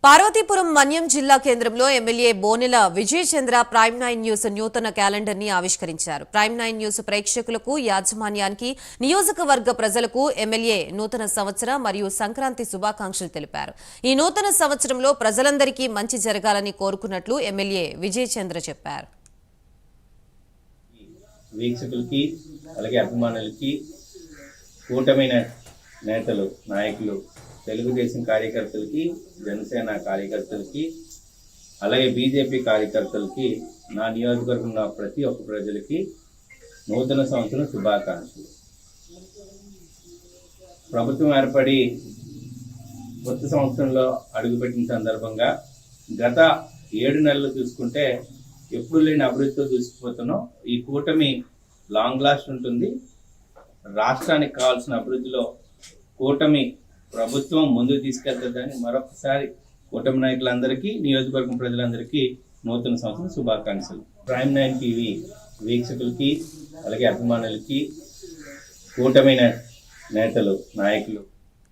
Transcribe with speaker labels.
Speaker 1: పార్వతీపురం మన్యం జిల్లా కేంద్రంలో ఎమ్మెల్యే బోనెల విజయ్ చంద్ర prime 9 news నూతన క్యాలెండర్ ని ఆవిష్కరించారు. ప్రైమ్ 9 న్యూస్ ప్రేక్షకులకు, యాజమాన్యానికి, నియోజకవర్గ ప్రజలకు ఎమ్మెల్యే నూతన సంవత్సర మరియు సంక్రాంతి శుభాకాంక్షలు తెలిపారు. ఈ నూతన సంవత్సరంలో ప్రజలందరికీ మంచి జరగాలని కోరుకున్నట్లు ఎమ్మెల్యే విజయ్ చంద్ర చెప్పారు.
Speaker 2: వీక్షకులకి అలాగే అభిమానులకి కూటమి నేతలు నాయకులు తెలుగుదేశం కార్యకర్తలకి జనసేన కార్యకర్తలకి అలాగే బీజేపీ కార్యకర్తలకి నా నియోజకవర్గంలో ప్రతి ఒక్క ప్రజలకి నూతన సంవత్సరం శుభాకాంక్షలు. ప్రభుత్వం ఏర్పడి కొత్త సంవత్సరంలో అడుగుపెట్టిన సందర్భంగా గత 7 నెలలు చూసుకుంటే ఎప్పుడు లేని అభివృద్ధితో దూసుకుపోతున్నాం. ఈ కూటమి లాంగ్ లాస్ట్ ఉంటుంది. రాష్ట్రానికి కావాల్సిన అభివృద్ధిలో కూటమి ప్రభుత్వం ముందుకు తీసుకెళ్తుందని మరొకసారి కూటమి నాయకులందరికీ, నియోజకవర్గం ప్రజలందరికీ నూతన సంవత్సరం శుభాకాంక్షలు. ప్రైమ్ 9 టీవీ వీక్షకులకి అలాగే అభిమానులకి కూటమి నేతలు నాయకులు